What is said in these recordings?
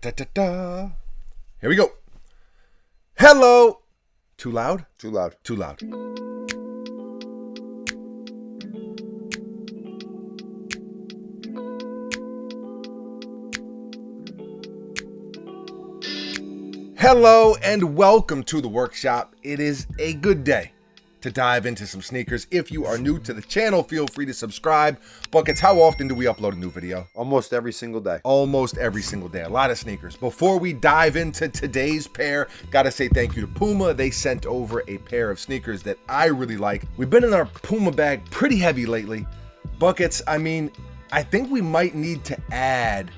Da, da, da. Here we go. Hello. Too loud? Too loud. Too loud. Hello and welcome to the workshop. It is a good day to dive into some sneakers. If you are new to the channel, feel free to subscribe. Buckets, how often do we upload a new video? Almost every single day. Almost every single day. A lot of sneakers. Before we dive into today's pair, gotta say thank you to Puma. They sent over a pair of sneakers that I really like. We've been in our Puma bag pretty heavy lately. Buckets, I think we might need to add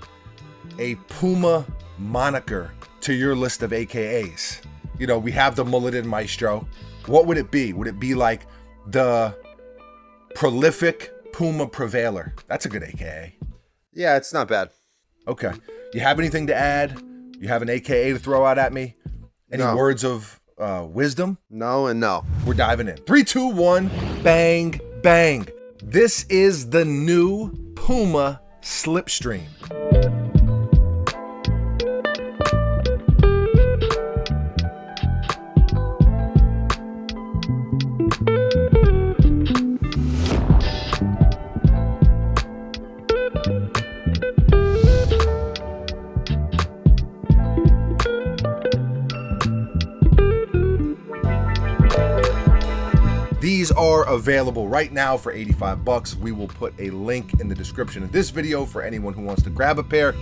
a Puma moniker to your list of AKAs. You know, we have the Mulleted Maestro. What would it be? Would it be like the Prolific Puma Prevailer? That's a good AKA. Yeah, it's not bad. Okay. You have anything to add? You have an AKA to throw out at me? Any No. words of wisdom? No and no. We're diving in. 3, 2, 1, bang, bang. This is the new Puma Slipstream. These are available right now for 85 bucks. We will put a link in the description of this video for anyone who wants to grab a pair.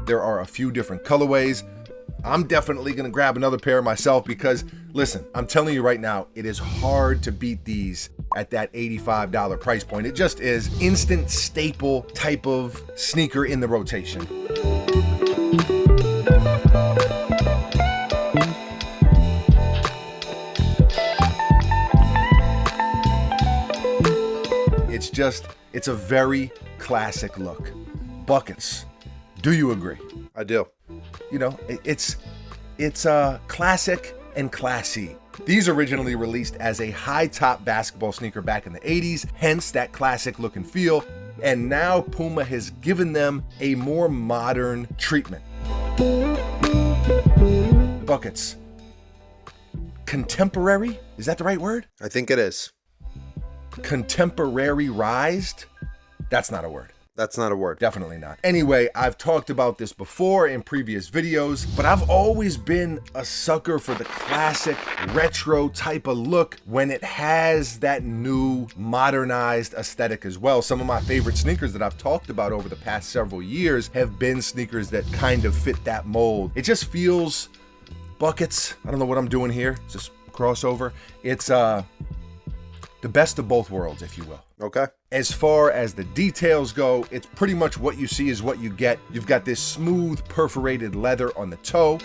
There are a few different colorways. I'm definitely going to grab another pair myself because, listen, I'm telling you right now, it is hard to beat these at that $85 price point. It just is instant staple type of sneaker in the rotation. It's a very classic look. Buckets. Do you agree? I do. You know, it's classic and classy. These originally released as a high top basketball sneaker back in the 80s, hence that classic look and feel. And now Puma has given them a more modern treatment. Buckets. Contemporary? Is that the right word? I think it is. Contemporaryized? That's not a word. That's not a word. Definitely not. Anyway, I've talked about this before in previous videos, but I've always been a sucker for the classic retro type of look when it has that new modernized aesthetic as well. Some of my favorite sneakers that I've talked about over the past several years have been sneakers that kind of fit that mold. It just feels, Buckets, I don't know what I'm doing here, it's just crossover. It's the best of both worlds, if you will. Okay. As far as the details go, it's pretty much what you see is what you get. You've got this smooth perforated leather on the toe.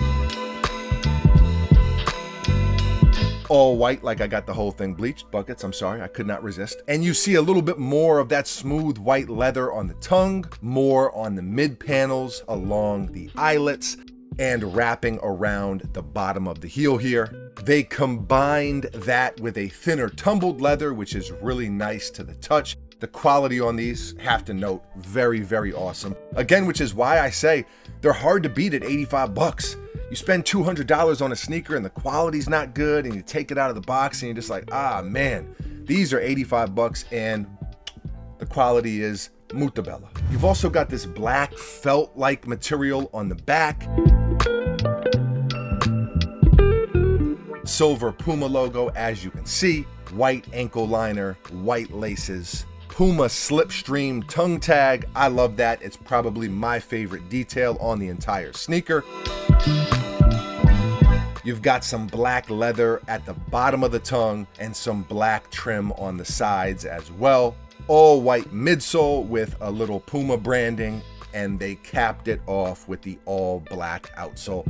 All white, like I got the whole thing bleached. Buckets, I'm sorry, I could not resist. And you see a little bit more of that smooth white leather on the tongue, more on the mid panels, along the eyelets, and wrapping around the bottom of the heel here. They combined that with a thinner tumbled leather, which is really nice to the touch. The quality on these, have to note, very, very awesome. Again, which is why I say they're hard to beat at 85 bucks. You spend $200 on a sneaker and the quality's not good, and you take it out of the box and you're just like, ah, man, these are 85 bucks and the quality is mutabella. You've also got this black felt-like material on the back. Silver Puma logo, as you can see. White ankle liner, white laces. Puma Slipstream tongue tag. I love that. It's probably my favorite detail on the entire sneaker. You've got some black leather at the bottom of the tongue and some black trim on the sides as well. All white midsole with a little Puma branding, and they capped it off with the all black outsole.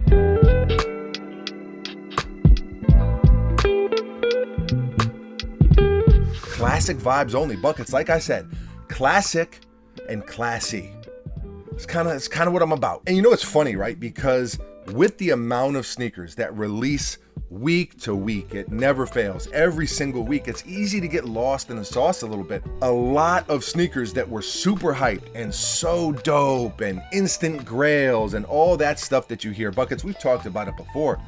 classic vibes only. Buckets, like I said, classic and classy. It's kind of what I'm about. And you know, it's funny, right? Because with the amount of sneakers that release week to week, it never fails. Every single week, it's easy to get lost in the sauce a little bit. A lot of sneakers that were super hyped and so dope and instant grails and all that stuff that you hear. Buckets, we've talked about it before.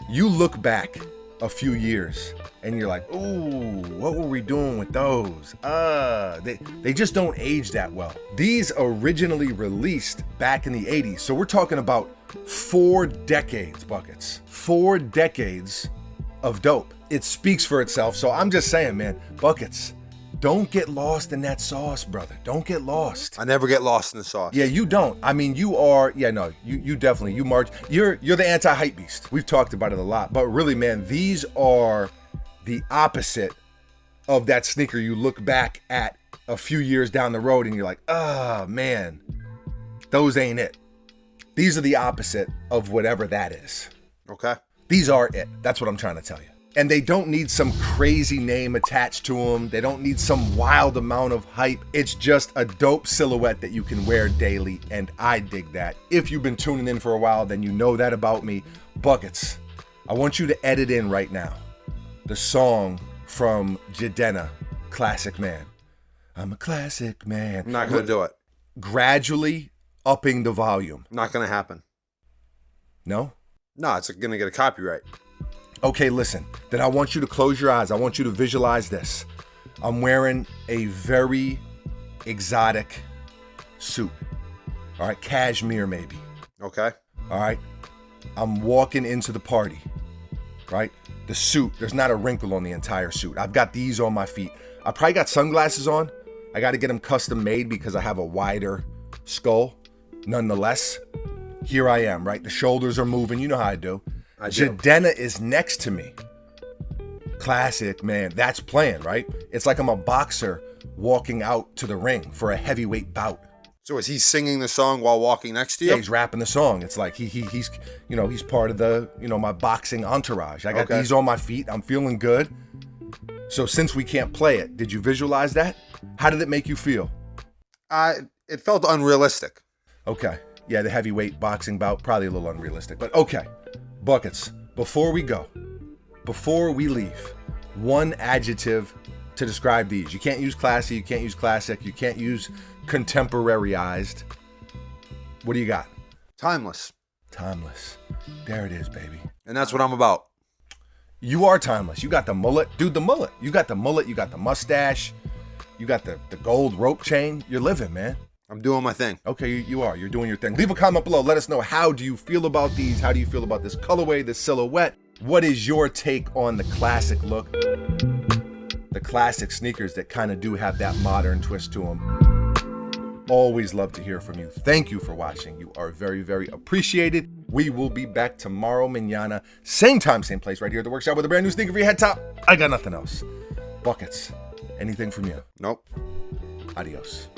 You look back a few years and you're like, ooh, what were we doing with those? They just don't age that well. These originally released back in the 80s. So we're talking about 4 decades, Buckets. 4 decades of dope. It speaks for itself. So I'm just saying, man, Buckets, don't get lost in that sauce, brother. Don't get lost. I never get lost in the sauce. Yeah, you don't. I mean, you are, you definitely, you're the anti-hype beast. We've talked about it a lot, but really, man, these are the opposite of that sneaker you look back at a few years down the road and you're like, man, those ain't it. These are the opposite of whatever that is. Okay. These are it. That's what I'm trying to tell you. And they don't need some crazy name attached to them. They don't need some wild amount of hype. It's just a dope silhouette that you can wear daily, and I dig that. If you've been tuning in for a while, then you know that about me. Buckets, I want you to edit in right now the song from Jidenna, Classic Man. I'm a classic man. I'm not going to do it. Gradually upping the volume. Not going to happen. No? No, it's going to get a copyright. Okay, listen, then I want you to close your eyes. I want you to visualize this. I'm wearing a very exotic suit. All right, cashmere maybe. Okay. All right. I'm walking into the party, right? The suit, there's not a wrinkle on the entire suit. I've got these on my feet. I probably got sunglasses on. I got to get them custom made because I have a wider skull. Nonetheless, here I am, right? The shoulders are moving. You know how I do. Jidenna is next to me. Classic, man. That's playing, right? It's like I'm a boxer walking out to the ring for a heavyweight bout. So is he singing the song while walking next to you? Yeah, he's rapping the song. It's like he's part of the, my boxing entourage. I got these on my feet. I'm feeling good. So since we can't play it, did you visualize that? How did it make you feel? It felt unrealistic. Okay. Yeah, the heavyweight boxing bout, probably a little unrealistic, but okay. Buckets, before we leave, one adjective to describe these. You can't use classy, you can't use classic, you can't use contemporaryized. What do you got? Timeless. Timeless. There it is, baby. And that's what I'm about. You are timeless. You got the mullet. Dude, the mullet. You got the mullet, you got the mustache, you got the gold rope chain. You're living, man. I'm doing my thing. Okay, you are. You're doing your thing. Leave a comment below. Let us know, how do you feel about these? How do you feel about this colorway, this silhouette? What is your take on the classic look? The classic sneakers that kind of do have that modern twist to them. Always love to hear from you. Thank you for watching. You are very, very appreciated. We will be back tomorrow, mañana. Same time, same place, right here at the workshop with a brand new sneaker for your head top. I got nothing else. Buckets, anything from you? Nope. Adios.